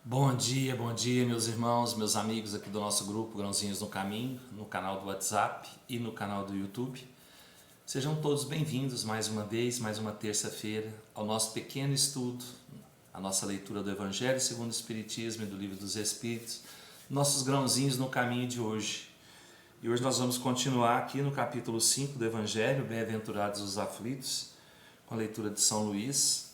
Bom dia, meus irmãos, meus amigos aqui do nosso grupo Grãozinhos no Caminho, no canal do WhatsApp e no canal do YouTube. Sejam todos bem-vindos mais uma vez, mais uma terça-feira, ao nosso pequeno estudo, a nossa leitura do Evangelho segundo o Espiritismo e do Livro dos Espíritos, nossos grãozinhos no caminho de hoje. E hoje nós vamos continuar aqui no capítulo 5 do Evangelho, Bem-aventurados os aflitos, com a leitura de São Luís.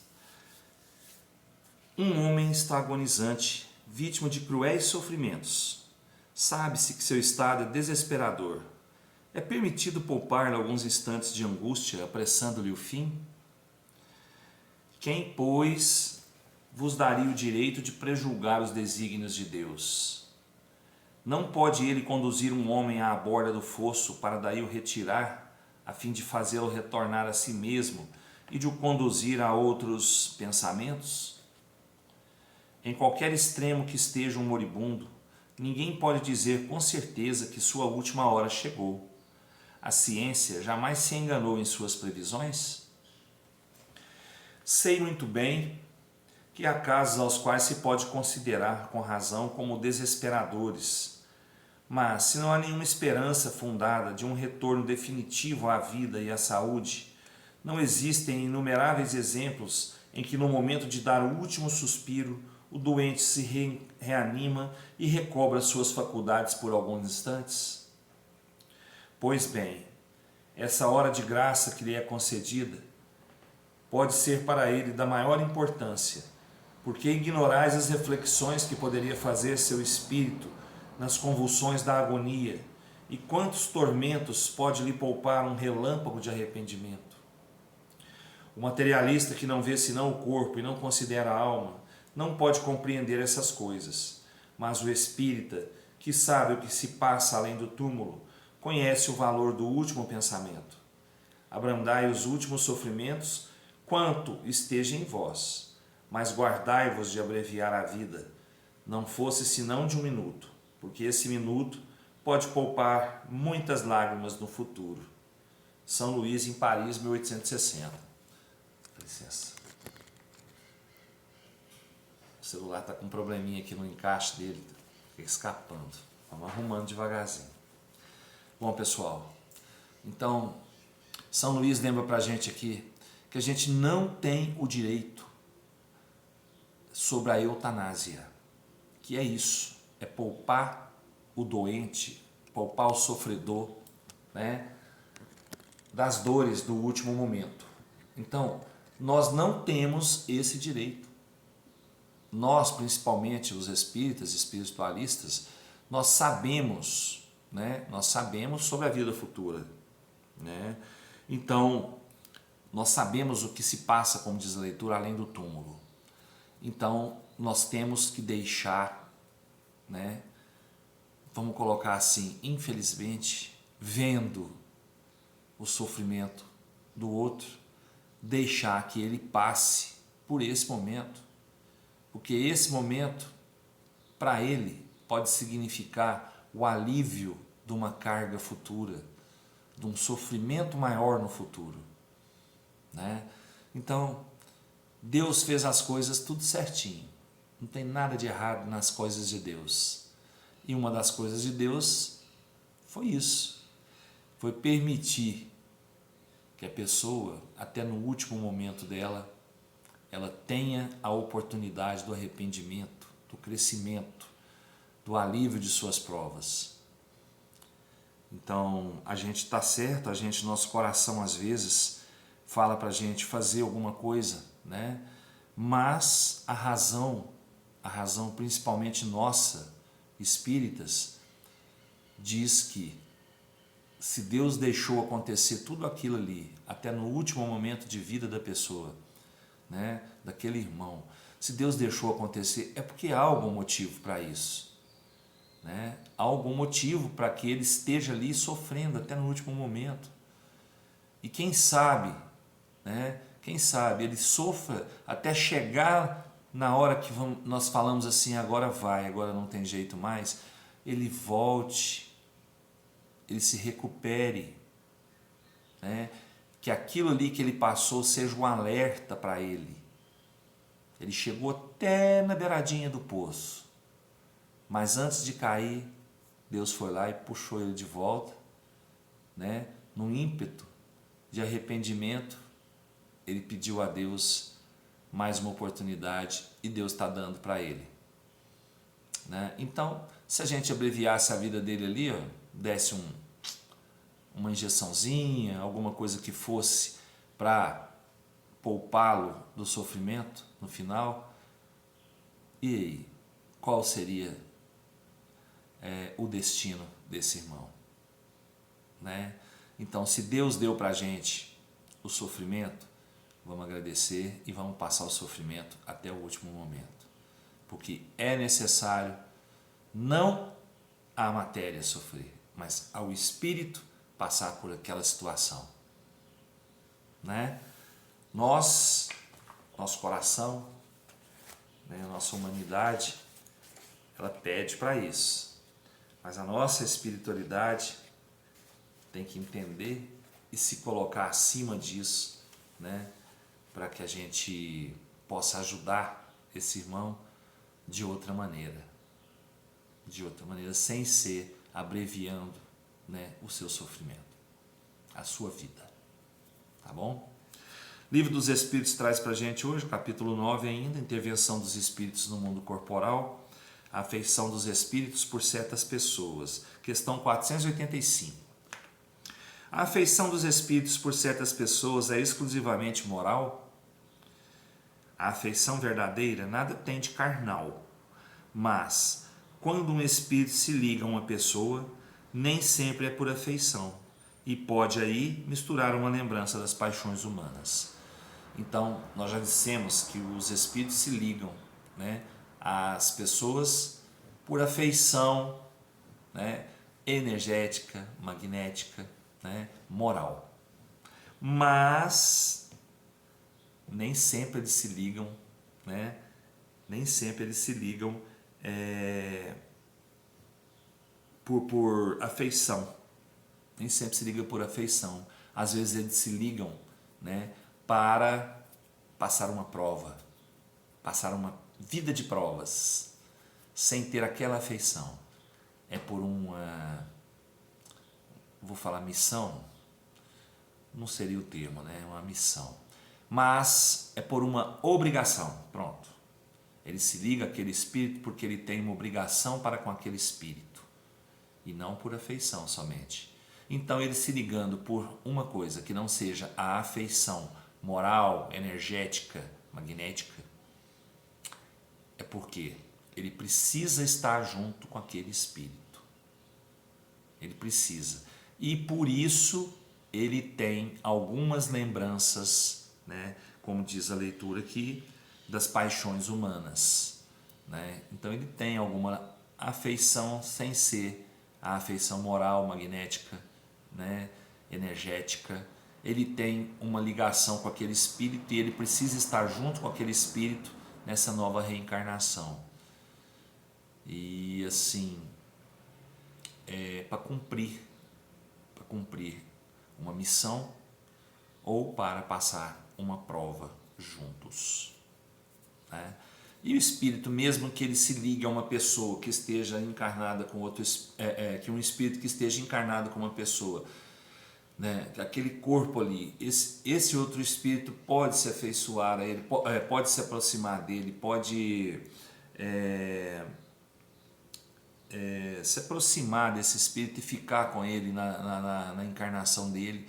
Um homem está agonizante, vítima de cruéis sofrimentos. Sabe-se que seu estado é desesperador. É permitido poupar-lhe alguns instantes de angústia, apressando-lhe o fim? Quem, pois, vos daria o direito de prejulgar os desígnios de Deus? Não pode ele conduzir um homem à borda do fosso para daí o retirar, a fim de fazê-lo retornar a si mesmo e de o conduzir a outros pensamentos? Em qualquer extremo que esteja um moribundo, ninguém pode dizer com certeza que sua última hora chegou. A ciência jamais se enganou em suas previsões? Sei muito bem que há casos aos quais se pode considerar com razão como desesperadores, mas se não há nenhuma esperança fundada de um retorno definitivo à vida e à saúde, não existem inumeráveis exemplos em que no momento de dar o último suspiro, o doente se reanima e recobra suas faculdades por alguns instantes? Pois bem, essa hora de graça que lhe é concedida pode ser para ele da maior importância, porque ignorais as reflexões que poderia fazer seu espírito nas convulsões da agonia e quantos tormentos pode lhe poupar um relâmpago de arrependimento. O materialista que não vê senão o corpo e não considera a alma não pode compreender essas coisas, mas o espírita, que sabe o que se passa além do túmulo, conhece o valor do último pensamento. Abrandai os últimos sofrimentos quanto esteja em vós, mas guardai-vos de abreviar a vida, não fosse senão de 1 minuto, porque esse minuto pode poupar muitas lágrimas no futuro. São Luís, em Paris, 1860. Dá licença. O celular está com um probleminha aqui no encaixe dele, fica escapando. Vamos arrumando devagarzinho. Bom, pessoal, então São Luís lembra para a gente aqui que a gente não tem o direito sobre a eutanásia, que é isso, é poupar o doente, poupar o sofredor, né, das dores do último momento. Então, nós não temos esse direito. Nós, principalmente os espíritas, espiritualistas, nós sabemos, né? Nós sabemos sobre a vida futura, né? Então, nós sabemos o que se passa, como diz a leitura, além do túmulo. Então, nós temos que deixar, né? Vamos colocar assim, infelizmente, vendo o sofrimento do outro, deixar que ele passe por esse momento. Porque esse momento, para ele, pode significar o alívio de uma carga futura, de um sofrimento maior no futuro, né? Então, Deus fez as coisas tudo certinho. Não tem nada de errado nas coisas de Deus. E uma das coisas de Deus foi isso. Foi permitir que a pessoa, até no último momento dela, ela tenha a oportunidade do arrependimento, do crescimento, do alívio de suas provas. Então, a gente está certo, nosso coração às vezes fala para a gente fazer alguma coisa, né? Mas a razão principalmente nossa, espíritas, diz que se Deus deixou acontecer tudo aquilo ali, até no último momento de vida da pessoa, né, daquele irmão, se Deus deixou acontecer, é porque há algum motivo para isso, né? Há algum motivo para que ele esteja ali sofrendo até no último momento. E quem sabe, né, quem sabe ele sofra até chegar na hora que nós falamos assim, agora vai, agora não tem jeito mais, ele volte, ele se recupere, né? Que aquilo ali que ele passou seja um alerta para ele, Ele chegou até na beiradinha do poço. Mas antes de cair, Deus foi lá e puxou ele de volta, né? Num ímpeto de arrependimento, ele pediu a Deus mais uma oportunidade e Deus está dando para ele, né? Então, se a gente abreviasse a vida dele ali, ó, desse uma injeçãozinha, alguma coisa que fosse para poupá-lo do sofrimento no final, e aí, qual seria o destino desse irmão, né? Então, se Deus deu para a gente o sofrimento, vamos agradecer e vamos passar o sofrimento até o último momento, porque é necessário não a matéria sofrer, mas ao espírito passar por aquela situação, né? Nosso coração, né, a nossa humanidade, ela pede para isso, mas a nossa espiritualidade tem que entender e se colocar acima disso, né, para que a gente possa ajudar esse irmão de outra maneira, sem ser abreviando, né, o seu sofrimento, a sua vida, tá bom? Livro dos Espíritos traz para a gente hoje, capítulo 9 ainda, intervenção dos espíritos no mundo corporal, a afeição dos espíritos por certas pessoas, questão 485. A afeição dos espíritos por certas pessoas é exclusivamente moral? A afeição verdadeira nada tem de carnal, mas quando um espírito se liga a uma pessoa, nem sempre é por afeição, e pode aí misturar uma lembrança das paixões humanas. Então, nós já dissemos que os espíritos se ligam, né, às pessoas por afeição, né, energética, magnética, né, moral. Mas nem sempre eles se ligam, né, por afeição. Nem sempre se liga por afeição. Às vezes eles se ligam, né, para passar uma prova, passar uma vida de provas, sem ter aquela afeição. É por uma, vou falar missão, não seria o termo, né? Uma missão. Mas é por uma obrigação, pronto. Ele se liga àquele espírito porque ele tem uma obrigação para com aquele espírito, e não por afeição somente. Então, ele se ligando por uma coisa que não seja a afeição moral, energética, magnética, é porque ele precisa estar junto com aquele espírito. Ele precisa. E por isso ele tem algumas lembranças, né, como diz a leitura aqui, das paixões humanas, né? Então ele tem alguma afeição sem ser a afeição moral, magnética, né, energética. Ele tem uma ligação com aquele espírito e ele precisa estar junto com aquele espírito nessa nova reencarnação. E assim, para cumprir uma missão ou para passar uma prova juntos, né? E o espírito, mesmo que ele se ligue a uma pessoa que esteja encarnada com outro, que um espírito que esteja encarnado com uma pessoa, né, aquele corpo ali, esse outro espírito pode se afeiçoar a ele, pode se aproximar dele, pode se aproximar desse espírito e ficar com ele na encarnação dele,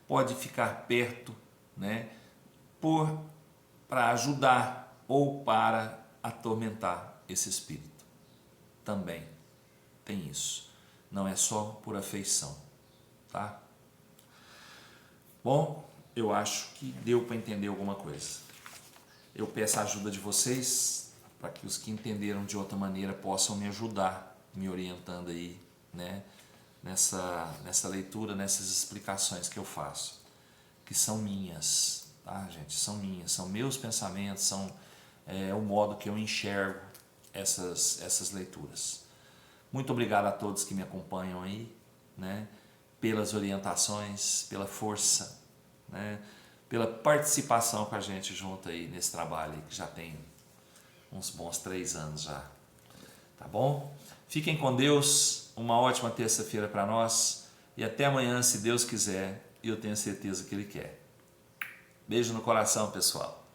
pode ficar perto, né, para ajudar ou para atormentar esse espírito. Também tem isso. Não é só por afeição, tá? Bom, eu acho que deu para entender alguma coisa. Eu peço a ajuda de vocês para que os que entenderam de outra maneira possam me ajudar, me orientando aí, né, nessa leitura, nessas explicações que eu faço, que são minhas, tá, gente? São minhas, são meus pensamentos, são o modo que eu enxergo essas leituras. Muito obrigado a todos que me acompanham aí, né, pelas orientações, pela força, né, pela participação com a gente junto aí nesse trabalho que já tem uns bons 3 anos já. Tá bom? Fiquem com Deus, uma ótima terça-feira para nós e até amanhã, se Deus quiser, e eu tenho certeza que Ele quer. Beijo no coração, pessoal.